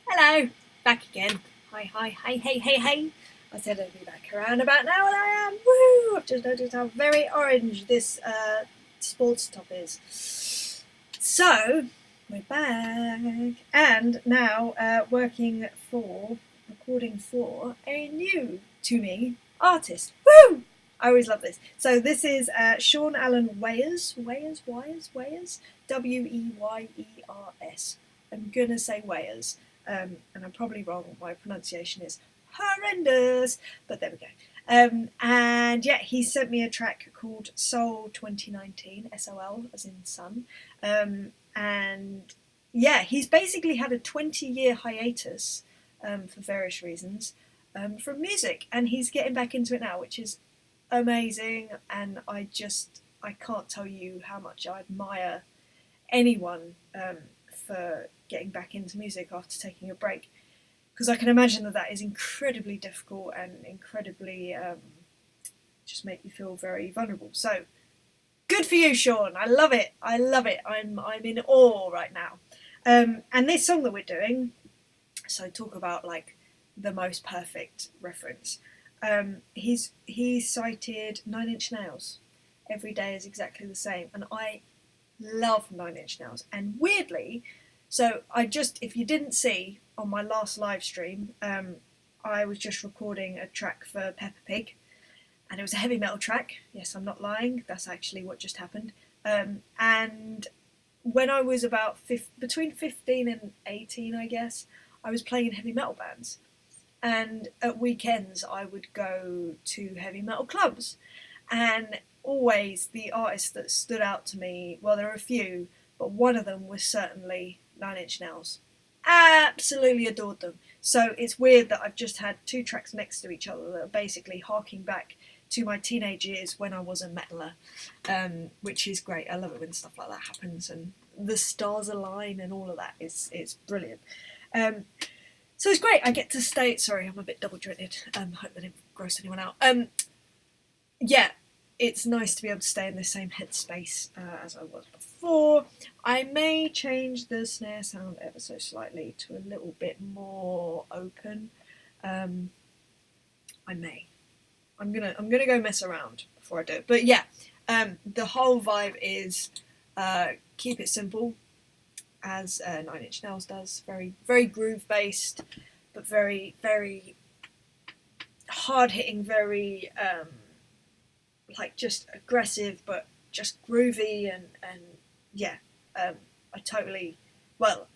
Hello, back again. Hi, hi, hi, hey, hey, hey. I said I'd be back around about now, and I am. Woo! I've just noticed how very orange this sports top is. So, we're back. And now recording for a new to me artist. Woo! I always love this. So, this is Sean Allen Weyers. Weyers. I'm gonna say Weyers, and I'm probably wrong. My pronunciation is horrendous, but there we go. And yeah, he sent me a track called Soul 2019, SOL as in sun. And yeah, he's basically had a 20-year hiatus for various reasons from music, and he's getting back into it now, which is amazing. And I can't tell you how much I admire anyone for getting back into music after taking a break, because I can imagine that is incredibly difficult and incredibly just make you feel very vulnerable. So good for you, Sean. I love it. I love it. I'm in awe right now. And this song that we're doing, so talk about like the most perfect reference. He's cited Nine Inch Nails. Every day is exactly the same, and I love Nine Inch Nails. And weirdly, so if you didn't see on my last live stream, I was just recording a track for Peppa Pig, and it was a heavy metal track. Yes, I'm not lying. That's actually what just happened. And when I was between 15 and 18, I guess, I was playing in heavy metal bands. And at weekends, I would go to heavy metal clubs. And always the artists that stood out to me, well, there are a few, but one of them was certainly Nine Inch Nails. Absolutely adored them. So it's weird that I've just had two tracks next to each other that are basically harking back to my teenage years when I was a metaler, which is great. I love it when stuff like that happens and the stars align and all of that. It's brilliant. So it's great. I get to stay. Sorry, I'm a bit double jointed. Hope that didn't gross anyone out. Yeah, it's nice to be able to stay in the same headspace as I was before. I may change the snare sound ever so slightly to a little bit more open. I may. I'm gonna go mess around before I do it. But yeah, the whole vibe is keep it simple, as Nine Inch Nails does. Very very groove based, but very very hard hitting. Very like just aggressive, but just groovy and yeah. I totally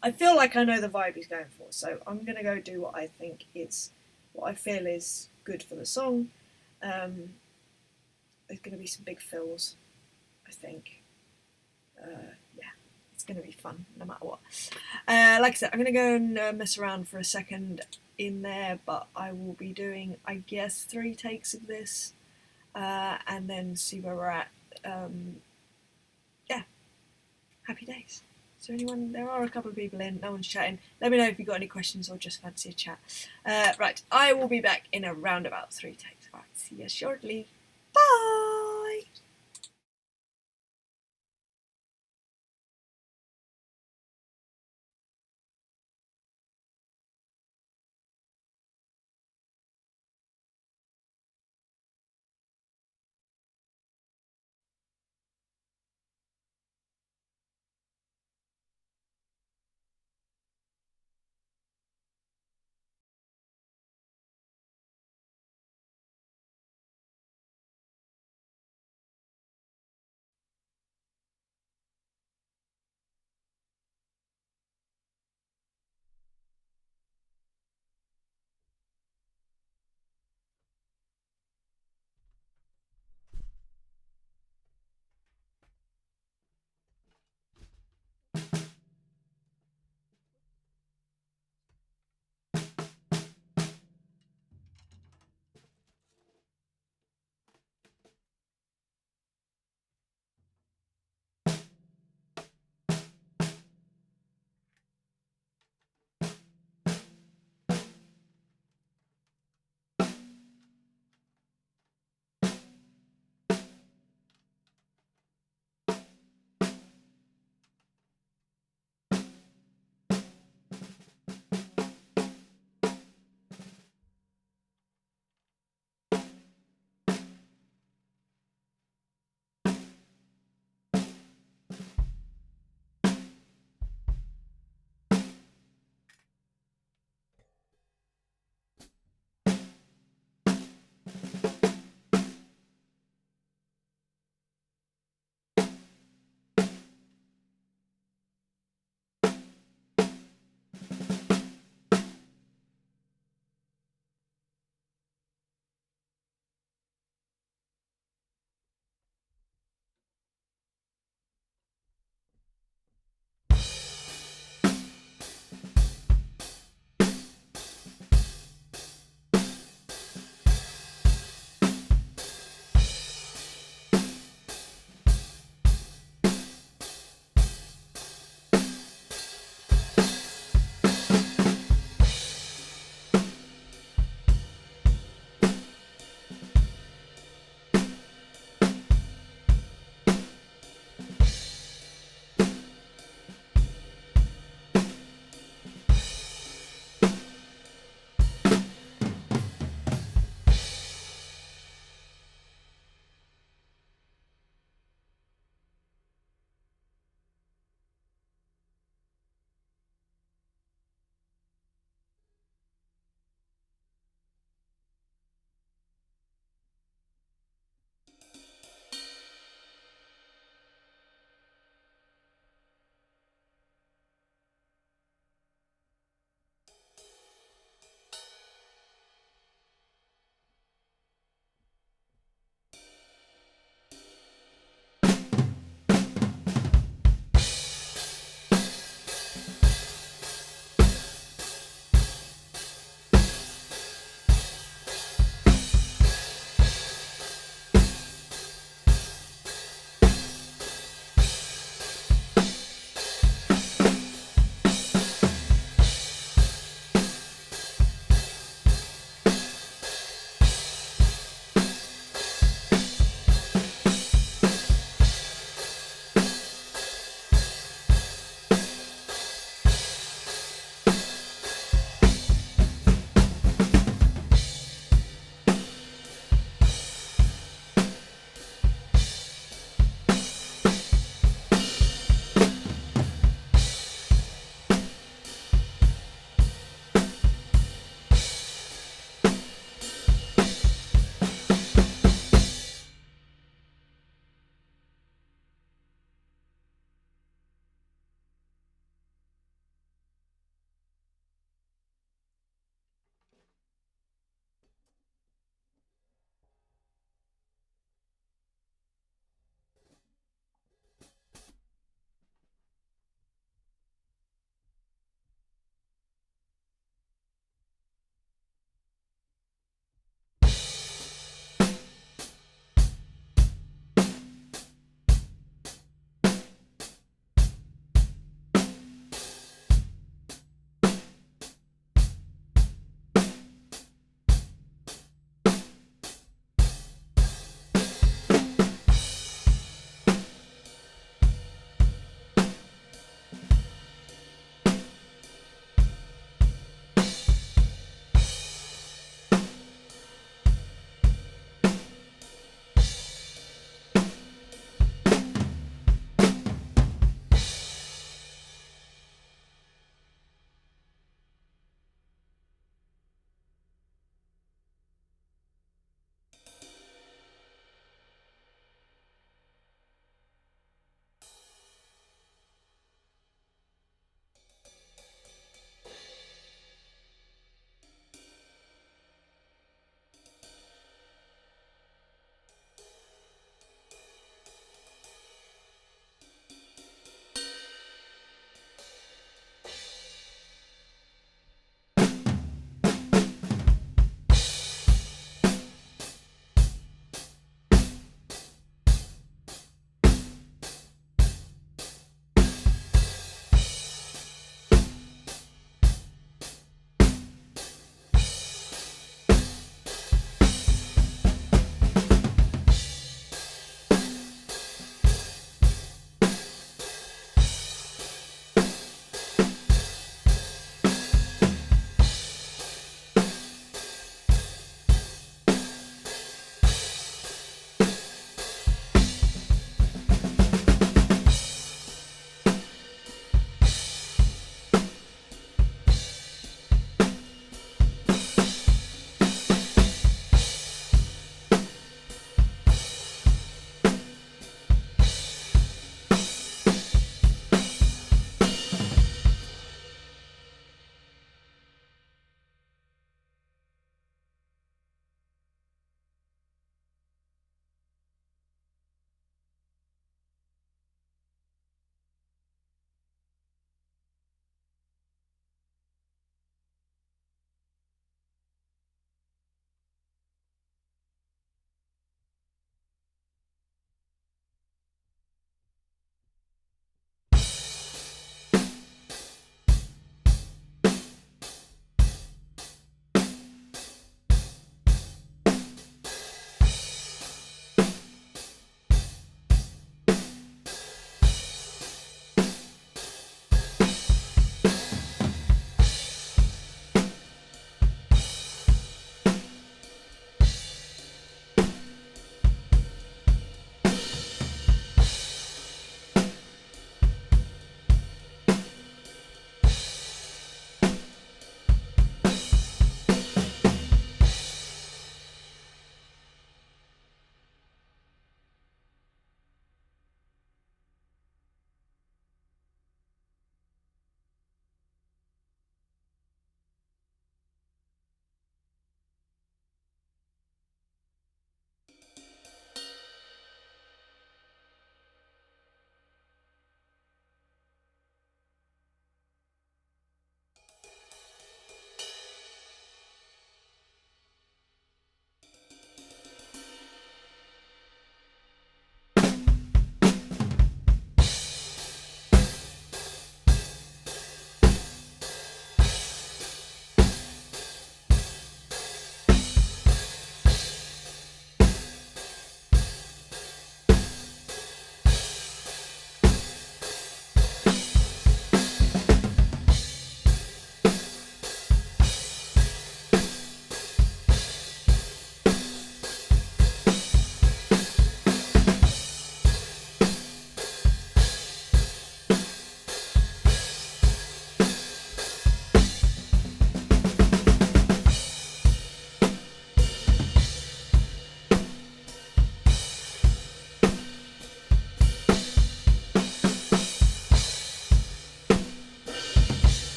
I feel like I know the vibe he's going for, so I'm gonna go do what I feel is good for the song. There's gonna be some big fills, I think. Yeah, it's gonna be fun no matter what. Like I said, I'm gonna go and mess around for a second in there, but I will be doing, I guess, 3 takes of this, and then see where we're at. Yeah, happy days. Is there anyone? There are a couple of people in. No one's chatting. Let me know if you've got any questions or just fancy a chat. Right, I will be back in around about 3 takes. Right, see you shortly. Bye.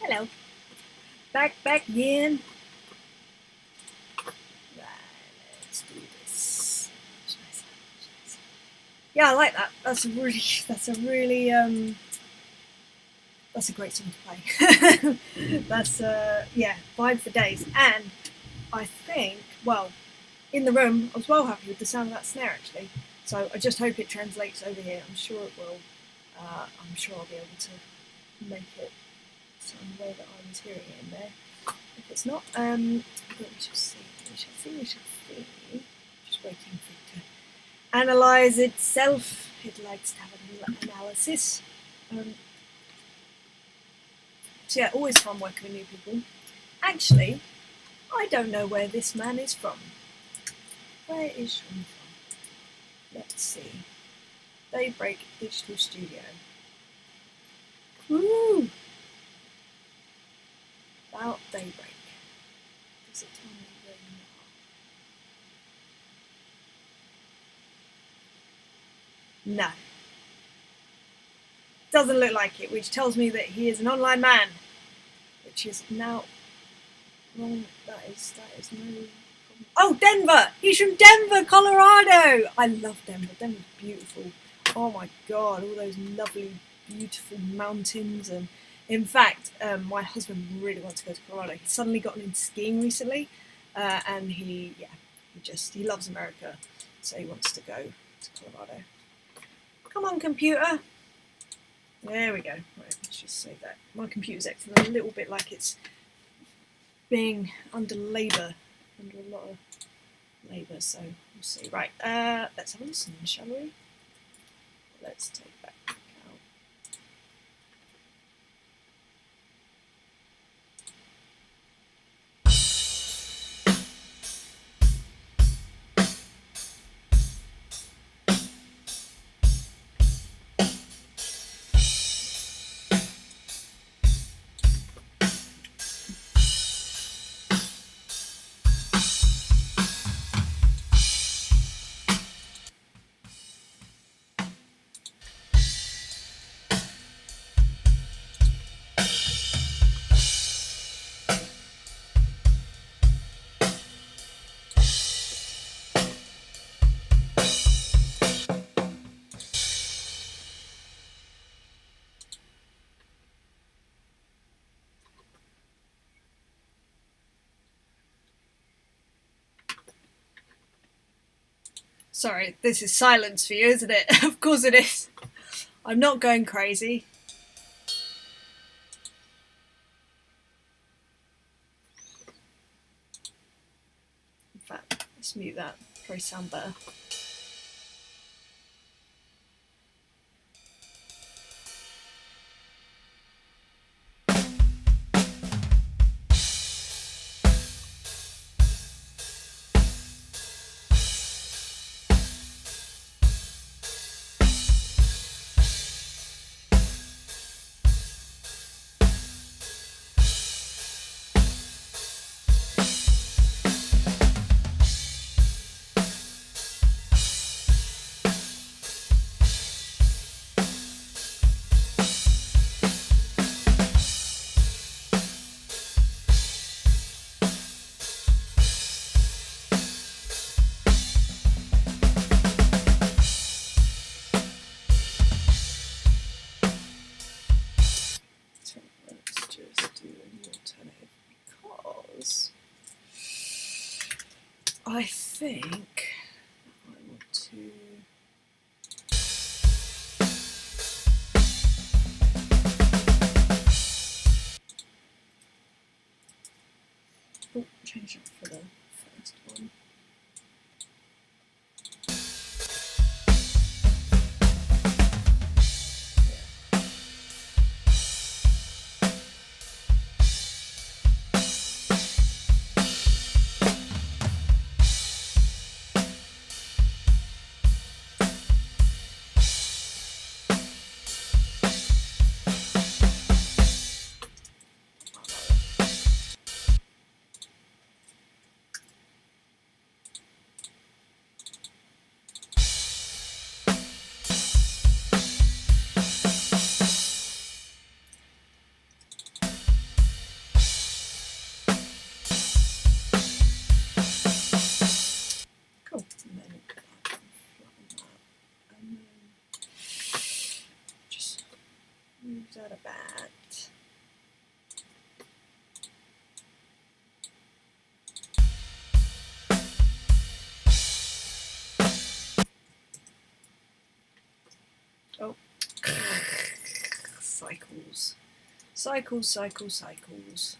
Hello. Back again. Right, let's do this. Yeah, I like that. That's a really that's a great song to play. That's yeah, vibe for days. And I think, well, in the room, I was well happy with the sound of that snare actually. So I just hope it translates over here. I'm sure it will. I'm sure I'll be able to make it sound the way that I was hearing it in there. If it's not, but we shall see. Just waiting for it to analyse itself. It likes to have an analysis. So yeah, always fun working with new people. Actually, I don't know where this man is from. Where is Sean from? Let's see. Daybreak Digital Studio. Woo! About Daybreak. Does it tell me where you are? No. Doesn't look like it, which tells me that he is an online man. Which is now wrong. That is no problem. Oh, Denver! He's from Denver, Colorado! I love Denver. Denver's beautiful. Oh my god, all those lovely, beautiful mountains. And in fact, my husband really wants to go to Colorado. He's suddenly gotten into skiing recently, and he loves America, so he wants to go to Colorado. Come on, computer. There we go. Right, let's just save that. My computer's acting a little bit like it's being under labour, under a lot of labour, so we'll see. Right, let's have a listen, shall we? Let's take that back out. Sorry, this is silence for you, isn't it? Of course it is. I'm not going crazy. In fact, let's mute that. Probably sound better. I think I want to. Oh, change it for the first one. Cycles, cycles, cycles.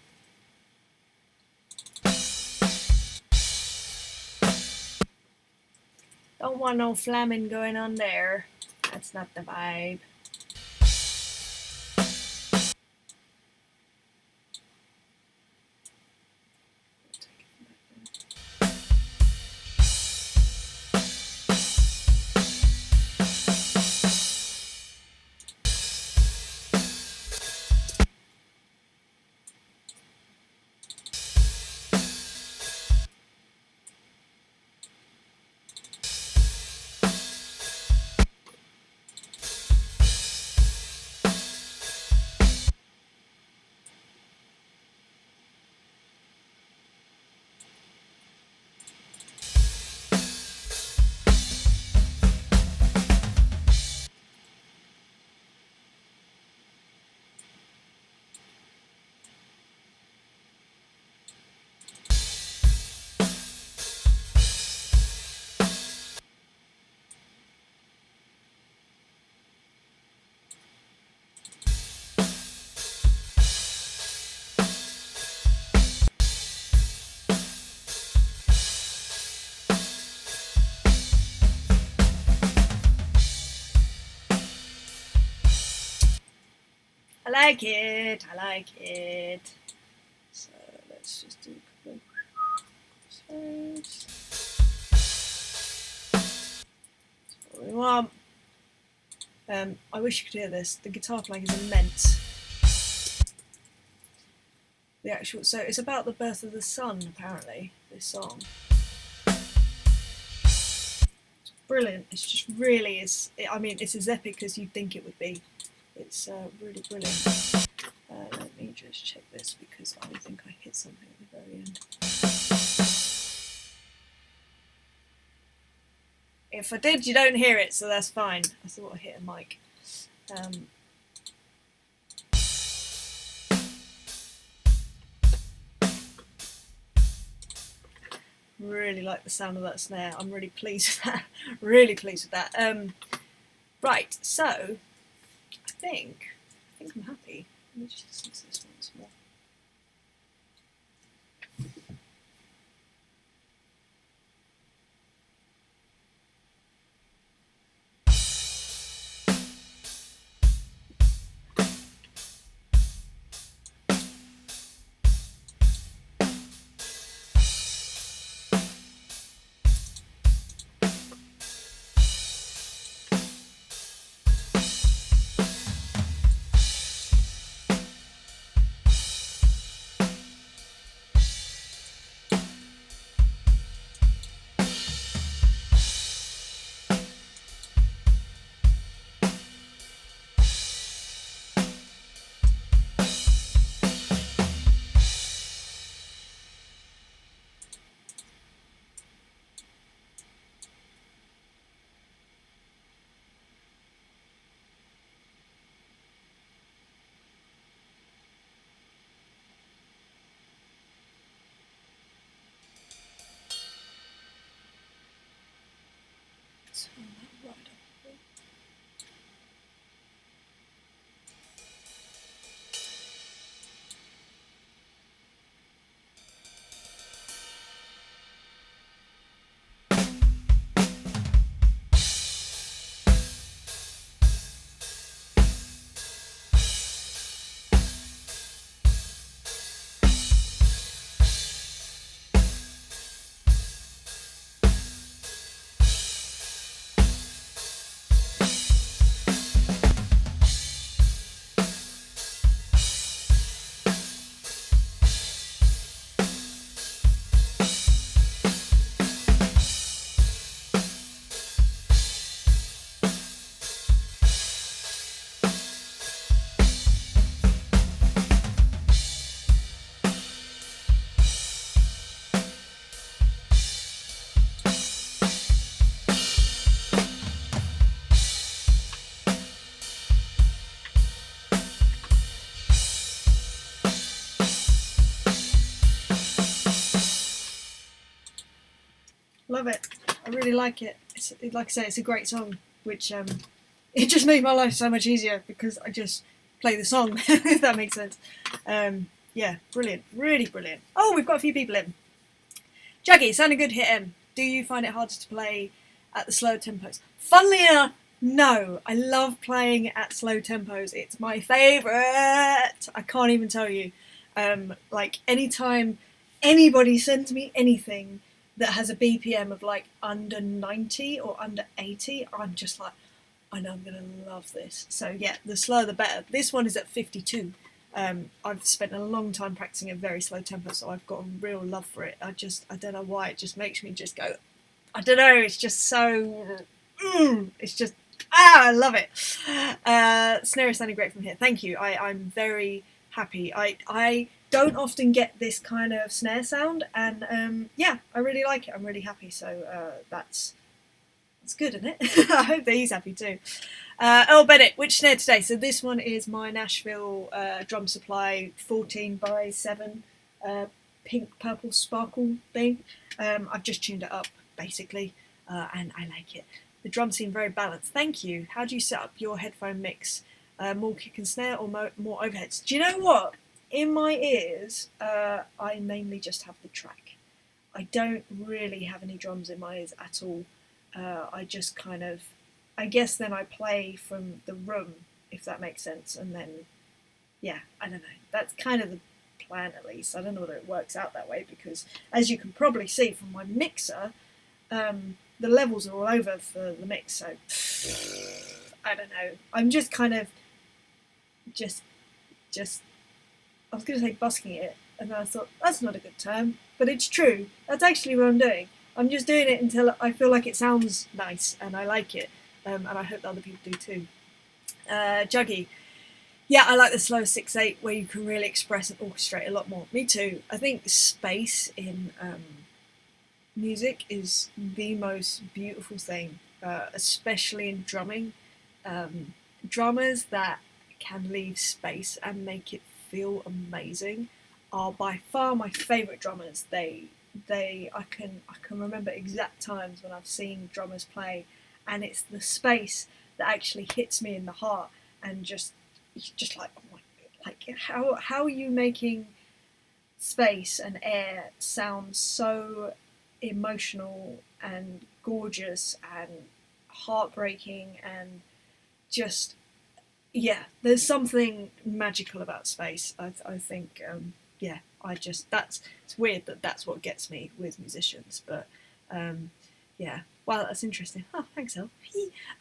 Don't want no flamming going on there. That's not the vibe. I like it, I like it. So let's just do a couple of That's what we want. I wish you could hear this. The guitar playing is immense. The actual, so it's about the birth of the sun, apparently, this song. It's brilliant. It's just really is. I mean, it's as epic as you'd think it would be. It's really brilliant. Let me just check this because I think I hit something at the very end. If I did, you don't hear it, so that's fine. I thought I hit a mic. Really like the sound of that snare. I'm really pleased with that. Really pleased with that. Right, so I think I'm happy. Let me just listen to this once more. Love it. I really like it. It's, like I say, it's a great song, which it just made my life so much easier because play the song, if that makes sense. Yeah, brilliant, really brilliant. Oh, we've got a few people in. Jackie, sounding good, hit M. Do you find it harder to play at the slower tempos? Funnily enough, no. I love playing at slow tempos. It's my favourite. I can't even tell you. Like, anytime anybody sends me anything that has a BPM of like under 90 or under 80, I'm just like, I know I'm going to love this. So yeah, the slower the better. This one is at 52. I've spent a long time practicing a very slow tempo, so I've got a real love for it. I don't know why, it just makes me just go, I don't know, it's just so, it's just, I love it. Snare is sounding great from here. Thank you. I'm very happy. I don't often get this kind of snare sound, and yeah, I really like it. I'm really happy, so that's good, isn't it? I hope that he's happy too. Oh, Bennett, which snare today? So this one is my Nashville Drum Supply 14x7 pink purple sparkle thing. I've just tuned it up basically, and I like it. The drums seem very balanced. Thank you. How do you set up your headphone mix? More kick and snare or more overheads? Do you know what? In my ears, I mainly just have the track. I don't really have any drums in my ears at all. I just kind of, I guess then I play from the room, if that makes sense, and then, yeah, I don't know. That's kind of the plan, at least. I don't know whether it works out that way, because as you can probably see from my mixer, the levels are all over for the mix, so I don't know. I'm just kind of just I was going to say busking it, and then I thought that's not a good term, but it's true. That's actually what I'm doing. I'm just doing it until I feel like it sounds nice and I like it, and I hope that other people do too. Juggy, yeah, I like the slow 6/8 where you can really express and orchestrate a lot more. Me too. I think space in music is the most beautiful thing, especially in drumming. Drummers that can leave space and make it feel amazing are by far my favourite drummers. I can remember exact times when I've seen drummers play, and it's the space that actually hits me in the heart, and just like, oh my, like how are you making space and air sound so emotional and gorgeous and heartbreaking, and just, yeah, there's something magical about space. I think, yeah, it's weird that that's what gets me with musicians, but yeah, wow, that's interesting. Oh, thanks, El.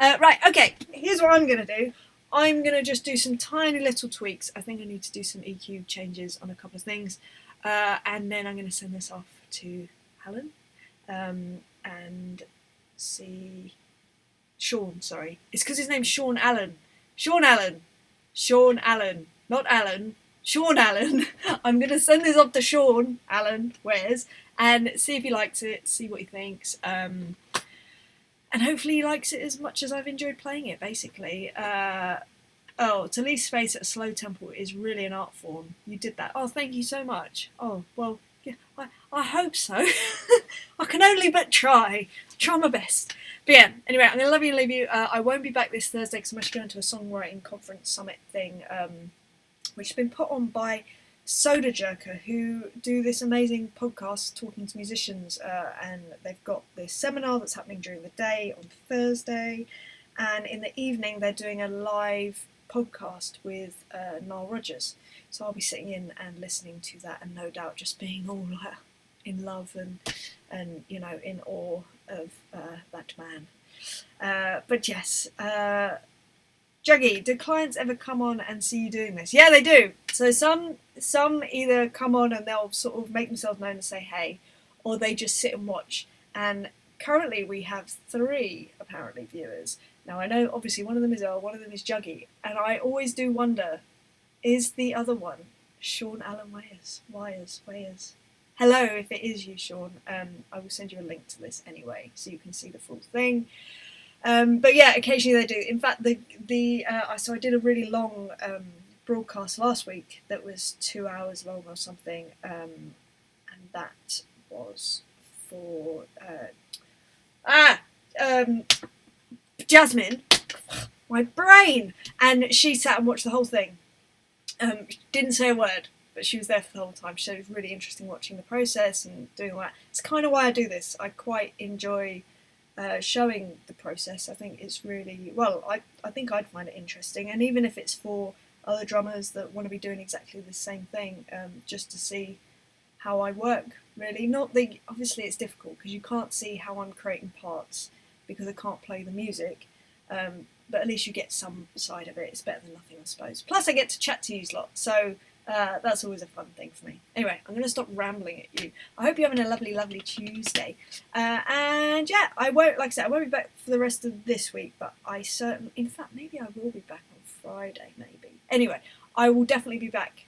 Right, okay, here's what I'm going to do. I'm going to just do some tiny little tweaks. I think I need to do some EQ changes on a couple of things, and then I'm going to send this off to Alan, and see... Sean, sorry. It's because his name's Sean Allen. Sean Allen, not Alan. Sean Allen. I'm going to send this off to Sean Allen Weyers and see if he likes it, see what he thinks, and hopefully he likes it as much as I've enjoyed playing it, basically. To leave space at a slow tempo is really an art form. You did that. Oh, thank you so much. Oh, well, yeah, I hope so. I can only but try my best. But yeah, anyway, I'm going to love you and leave you. I won't be back this Thursday because I'm actually going to a songwriting conference summit thing, which has been put on by Soda Jerker, who do this amazing podcast talking to musicians, and they've got this seminar that's happening during the day on Thursday, and in the evening they're doing a live podcast with Nile Rodgers. So I'll be sitting in and listening to that, and no doubt just being all in love and you know, in awe of that man. But yes, Juggy, do clients ever come on and see you doing this? Yeah, they do. So some either come on and they'll sort of make themselves known and say hey, or they just sit and watch. And currently we have 3 apparently viewers. Now I know obviously one of them is Earl, one of them is Juggy, and I always do wonder, is the other one Sean Allen Weyers? Hello, if it is you, Sean. I will send you a link to this anyway, so you can see the full thing. But yeah, occasionally they do. In fact, so I did a really long broadcast last week that was 2 hours long or something, and that was for Jasmine, my brain, and she sat and watched the whole thing. Didn't say a word, but she was there for the whole time. So it was really interesting watching the process and doing all that. It's kind of why I do this. I quite enjoy showing the process. I think it's really, well, I think I'd find it interesting. And even if it's for other drummers that want to be doing exactly the same thing, just to see how I work, really. Not the, obviously it's difficult because you can't see how I'm creating parts because I can't play the music. But at least you get some side of it. It's better than nothing, I suppose. Plus, I get to chat to you lot, so that's always a fun thing for me. Anyway, I'm going to stop rambling at you. I hope you're having a lovely, lovely Tuesday. And yeah, I won't, like I said, I won't be back for the rest of this week, but I certainly, in fact, maybe I will be back on Friday, maybe. Anyway, I will definitely be back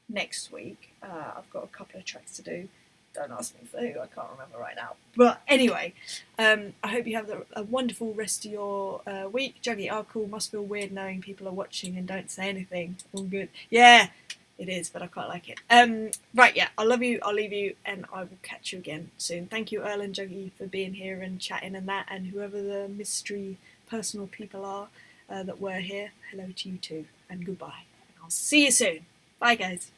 next week. I've got a couple of tracks to do. Don't ask me for who, I can't remember right now. But anyway, I hope you have a wonderful rest of your week. Juggy, cool, must feel weird knowing people are watching and don't say anything. All good. Yeah, it is, but I quite like it. Right, yeah, I love you, I'll leave you, and I will catch you again soon. Thank you, Earl and Juggy, for being here and chatting and that, and whoever the mystery personal people are that were here, hello to you too, and goodbye. And I'll see you soon. Bye, guys.